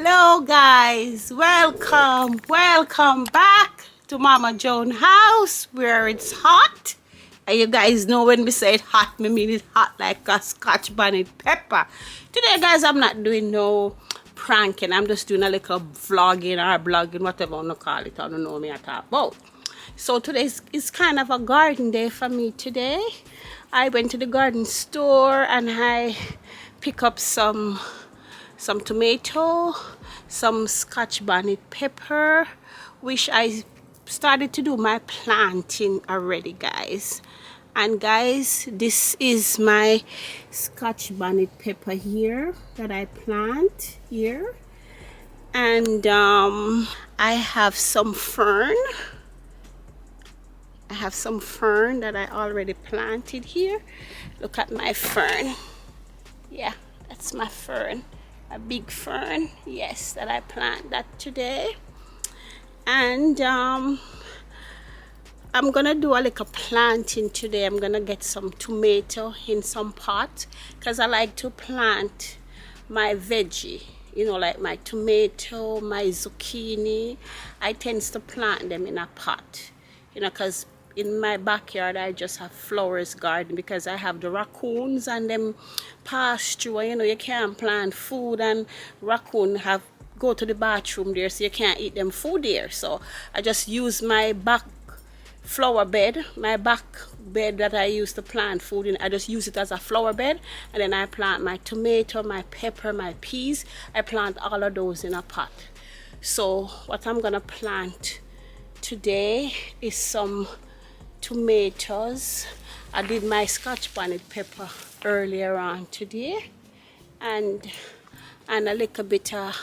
Hello guys, welcome back to Mama Joan house where it's hot. And you guys know when we say it hot, me mean it hot like a Scotch bonnet pepper. Today guys, I'm not doing no pranking. I'm just doing a little vlogging or blogging, whatever you want to call it. I don't know me at all about. So today is kind of a garden day for me today. I went to the garden store and I pick up some tomato, some Scotch bonnet pepper, which I started to do my planting already, guys. And guys, this is my Scotch bonnet pepper here that I plant here. And I have some fern. I have some fern that I already planted here. Look at my fern. Yeah, that's my fern. A big fern, yes, that I plant that today. And I'm gonna do a little planting today. I'm gonna get some tomato in some pot because I like to plant my veggie, you know, like my tomato, my zucchini. I tend to plant them in a pot, you know, because in my backyard I just have flowers garden because I have the raccoons and them pass through. You know, you can't plant food and raccoon have go to the bathroom there, so you can't eat them food there. So I just use my back flower bed, my back bed that I use to plant food in. I just use it as a flower bed, and then I plant my tomato, my pepper, my peas. I plant all of those in a pot. So what I'm gonna plant today is some tomatoes. I did my Scotch bonnet pepper earlier on today, and a little bit of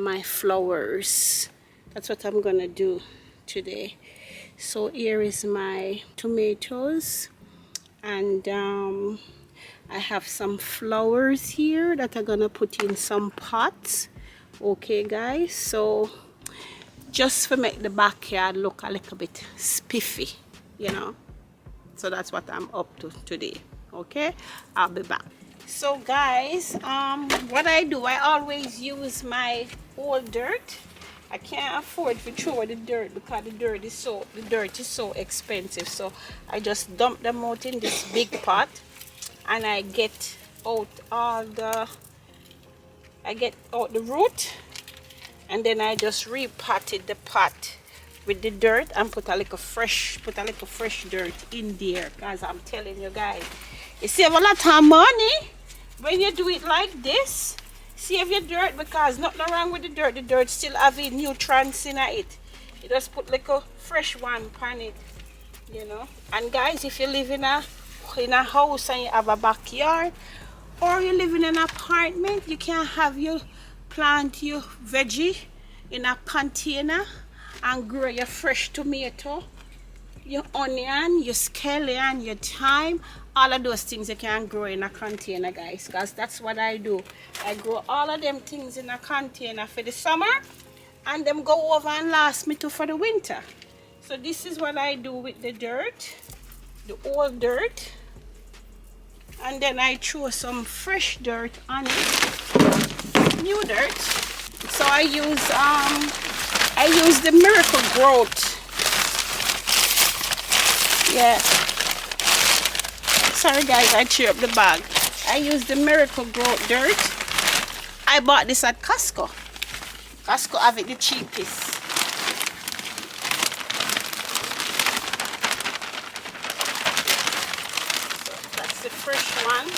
my flowers. That's what I'm gonna do today. So here is my tomatoes, and I have some flowers here that I'm gonna put in some pots. Okay guys, so just to make the backyard look a little bit spiffy, you know. So that's what I'm up to today. Okay, I'll be back. So guys, what I do, I always use my old dirt. I can't afford to throw the dirt because the dirt is so expensive. So I just dump them out in this big pot, and I get out the root. And then I just repotted the pot with the dirt and put a little fresh dirt in there. Guys, I'm telling you guys, you save a lot of money when you do it like this. Save your dirt because nothing wrong with the dirt. The dirt still having nutrients in it. You just put like a fresh one on it, you know. And guys, if you live in a house and you have a backyard, or you live in an apartment, you can have your plant your veggie in a container and grow your fresh tomato, your onion, your scallion, your thyme. All of those things you can grow in a container, guys, because that's what I do. I grow all of them things in a container for the summer, and them go over and last me too for the winter. So this is what I do with the dirt, the old dirt, and then I throw some fresh dirt on it, new dirt. So I use the Miracle Growth. Yeah, sorry guys, I cheer up the bag. I use the Miracle Growth dirt. I bought this at Costco. Costco have it the cheapest. So that's the fresh one.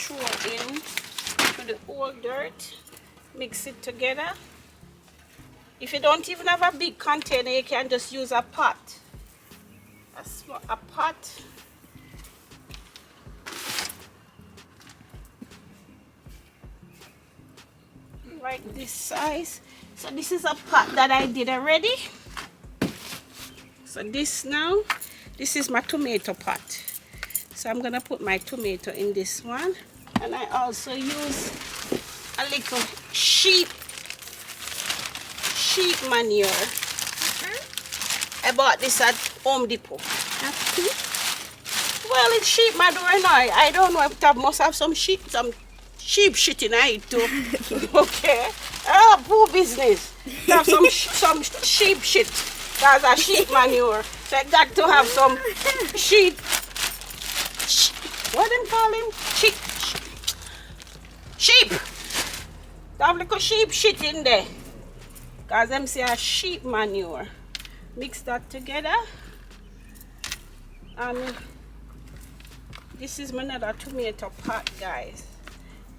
Throw in to the old dirt, mix it together. If you don't even have a big container, you can just use a pot. A pot. Right this size. So this is a pot that I did already. So this is my tomato pot. So I'm gonna put my tomato in this one, and I also use a little sheep manure. I bought this at Home Depot. Well, it's sheep manure now. I don't know if it must have some sheep sheep shit in it too. Okay. Poo business. Have some sheep shit. That's a sheep manure. They got to have some sheep. What them call him? Sheep. Have little sheep shit in there. Cause them say a sheep manure. Mix that together. And this is my another tomato pot, guys.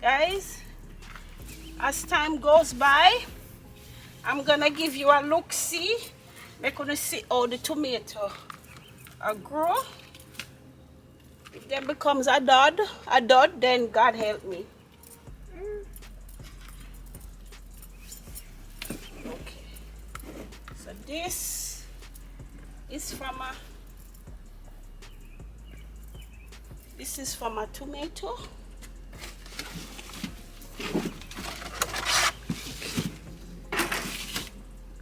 Guys, as time goes by, I'm gonna give you a look see. We're gonna see how the tomato grow. If there becomes a dud, then God help me. Okay. So this is from a tomato.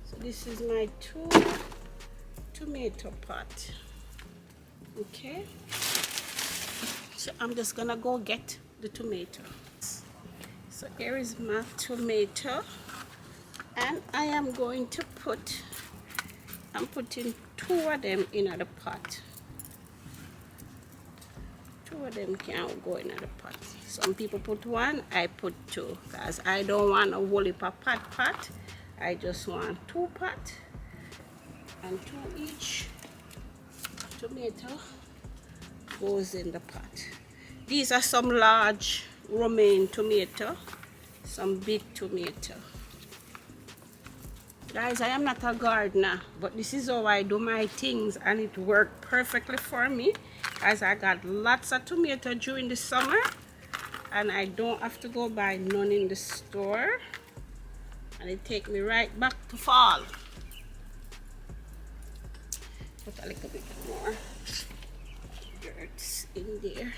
So this is my tomato pot. Okay. So I'm just gonna go get the tomato. So here is my tomato, and I am going to I'm putting 2 of them in the pot. 2 of them can't go in the pot. Some people put 1, I put 2, because I don't want a whole heap of pot. I just want 2 pot, and 2 each tomato goes in the pot. These are some large Romaine tomato, some big tomato. Guys, I am not a gardener, but this is how I do my things, and it worked perfectly for me, as I got lots of tomato during the summer, and I don't have to go buy none in the store, and it take me right back to fall. Put a little bit more dirt in there.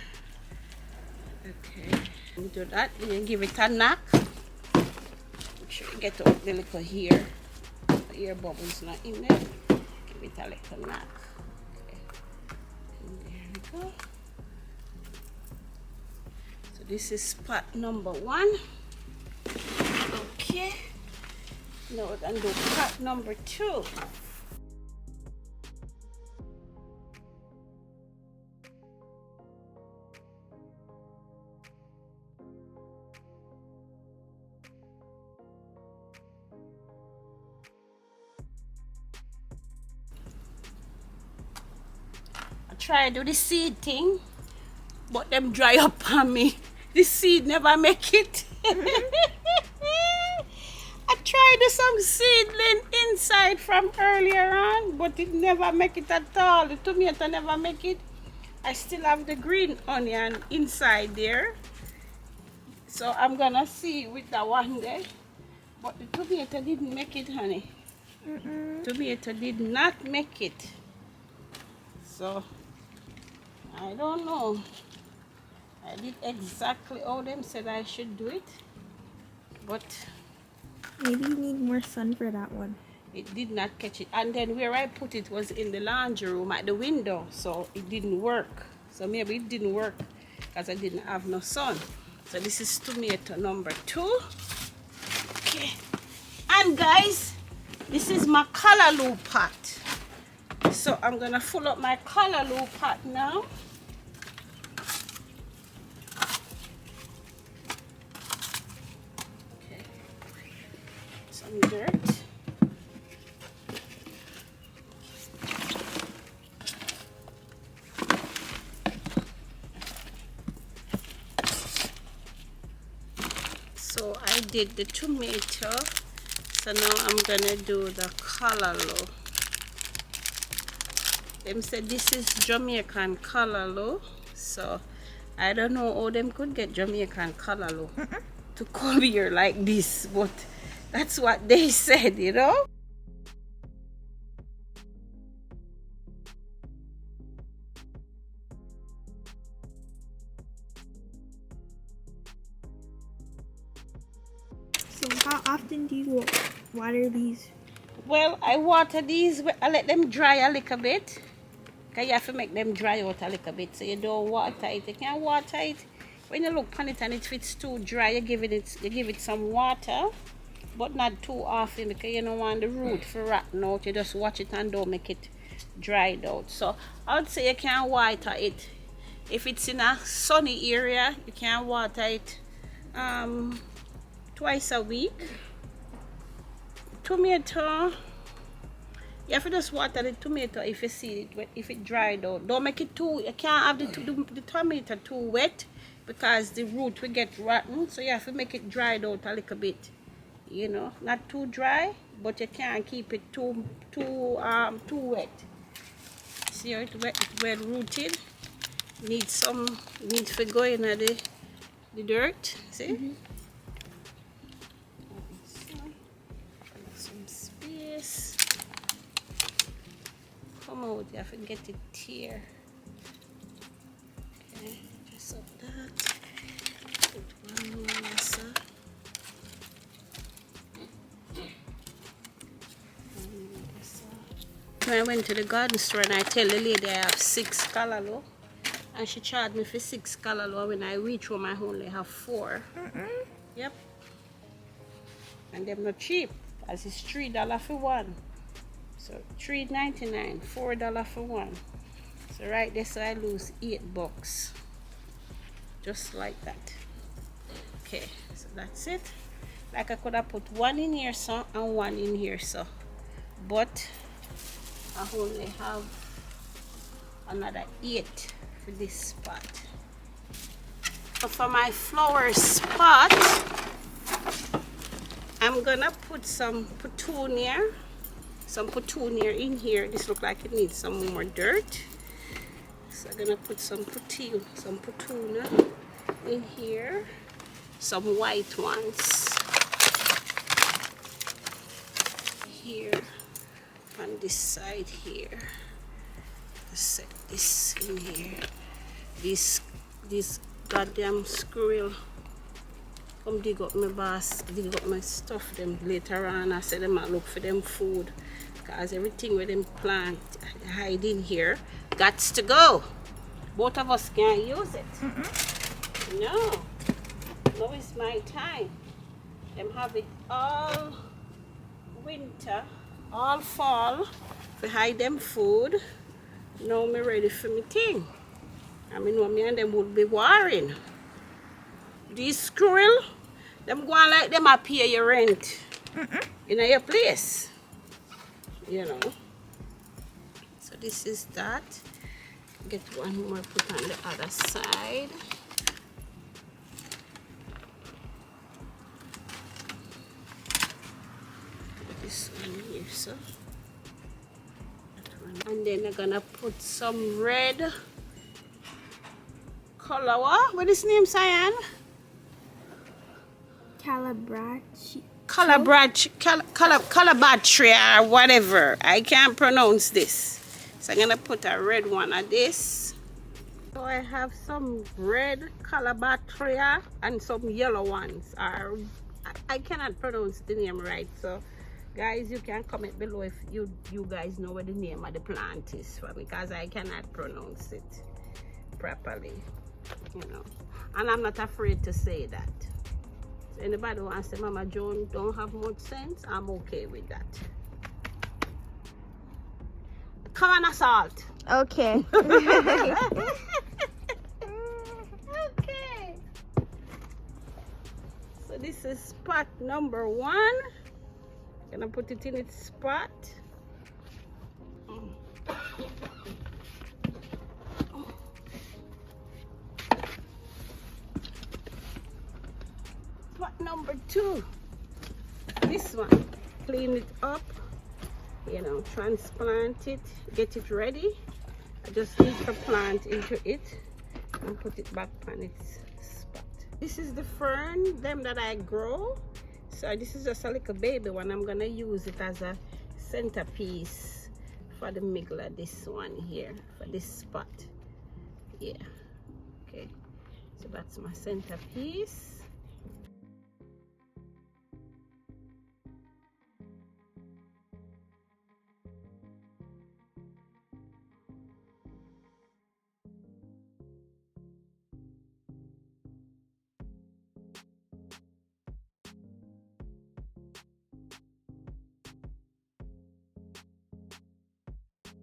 Okay, and do that, and then give it a knock. Make sure you get out the little hair. The air bubbles not in there. Give it a little knock. Okay. And there we go. So this is pot number 1. Okay. Now we're gonna do pot number 2. Try to do the seed thing, but them dry up on me. The seed never make it. I tried to do some seedling inside from earlier on, but it never make it at all. The tomato never make it. I still have the green onion inside there, so I'm gonna see with that one there. But the tomato didn't make it, honey. Tomato did not make it. So I don't know. I did exactly how them said I should do it, but maybe you need more sun for that one. It did not catch it. And then where I put it was in the laundry room at the window, so it didn't work. So maybe it didn't work because I didn't have no sun. So this is tomato number 2. Okay. And guys, this is my callaloo pot. So I'm gonna fill up my callaloo pot now. Okay. Some dirt. So I did the tomato. So now I'm gonna do the callaloo. Them said this is Jamaican callaloo, so I don't know how them could get Jamaican callaloo to come here like this, but that's what they said, you know. So how often do you water these? Well, I water these, I let them dry a little bit. Because you have to make them dry out a little bit. So you don't water it. You can water it when you look on it and if it's too dry, you give it some water, but not too often because you don't want the root to rotten out. You just watch it and don't make it dried out. So I would say you can water it. If it's in a sunny area, you can water it twice a week. Tomato, you have to just water the tomato if you see it, if it dried out. Don't make it too, you can't have the tomato too wet because the root will get rotten. So you have to make it dried out a little bit, you know, not too dry, but you can't keep it too wet. See how it's well rooted. Needs to go in the dirt. See? Some space. Come out, you have to get it here. Okay, just like that. Put one more also. I went to the garden store and I tell the lady I have 6 callaloo, and she charged me for 6 callaloo. When I reach home, I only have 4. Yep. And they're not cheap, as it's $3 for one. So $3.99, $4 for one. So right there, so I lose $8, just like that. Okay, so that's it. Like I could have put 1 in here, so, and 1 in here, so, but I only have another 8 for this spot. So for my flower spot, I'm gonna put some petunia in here. This looks like it needs some more dirt, so I'm gonna put some petunia in here, some white ones here on this side here. Let's set this in here. This goddamn squirrel come dig up my dig up my stuff them later on. I said them might look for them food, because everything with them plant hide in here gots to go. Both of us can't use it. No, now is my time. Them have it all winter, all fall, to hide them food. Now me ready for me thing. I mean, me and them would be warring. These squirrel, them go on like them a pay your rent in your place, you know. So this is that. Get one more put on the other side. This one here, so. And then I'm gonna put some red color. What is his name, Cyan? Calabatria or whatever. I can't pronounce this. So I'm gonna put a red one of this. So I have some red calabatria and some yellow ones. I cannot pronounce the name right. So guys, you can comment below if you guys know what the name of the plant is for me, because I cannot pronounce it properly, you know. And I'm not afraid to say that. So anybody who wants to say Mama Joan don't have much sense, I'm okay with that. Come on, assault. Okay. Okay. So this is spot number 1. Gonna put it in its spot. Spot number 2. This one. Clean it up. You know, transplant it. Get it ready. I just need to plant into it and put it back on its spot. This is the fern, them that I grow. So this is just a little baby one. I'm gonna use it as a centerpiece for the middle of this one here, for this spot. Yeah. Okay. So that's my centerpiece.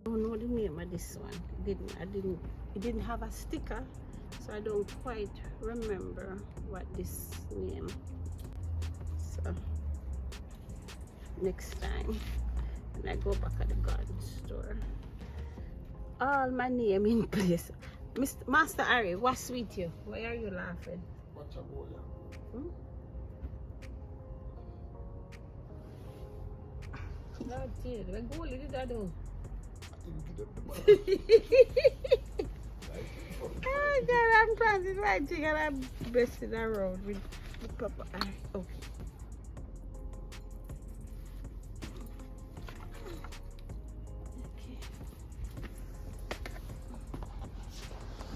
I don't know the name of this one. It didn't have a sticker, so I don't quite remember what this name. So next time when I go back at the garden store, all my name in place. Mr. Master Harry, what's with you? Why are you laughing? What's up, boy? No, dear. What goal did I do? Oh God, I'm planting my thing and I'm messing around with Papa. Oh. Okay.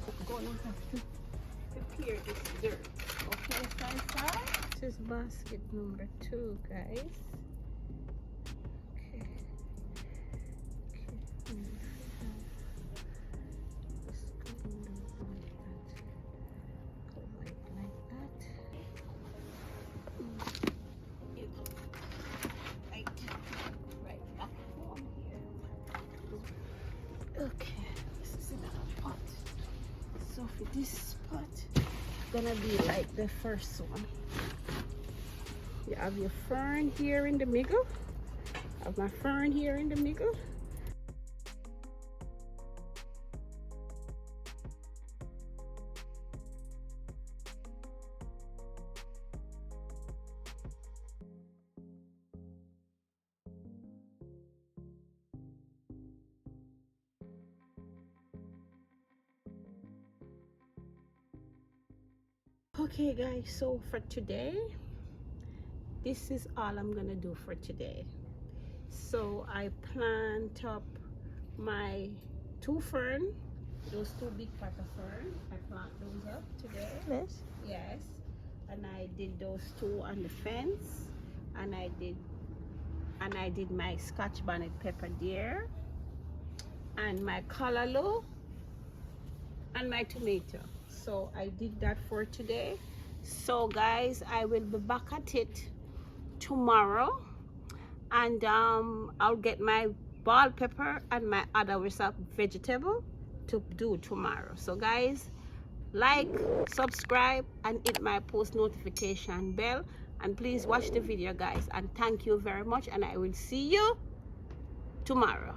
I'm gonna have to prepare this dirt. Okay, so this is basket number 2, guys. Okay. Okay. Okay, this is another pot. So for this pot, gonna be like the first one. You have your fern here in the middle. I have my fern here in the middle. Okay guys, so for today, this is all I'm gonna do for today. So I plant up my 2 fern, those 2 big pot of fern. I plant those up today. This? Yes, and I did those 2 on the fence, and I did my Scotch bonnet pepper there, and my callaloo, and my tomato. So I did that for today. So guys, I will be back at it tomorrow, and I'll get my bell pepper and my other vegetable to do tomorrow. So guys, like, subscribe, and hit my post notification bell, and please watch the video guys, and thank you very much, and I will see you tomorrow.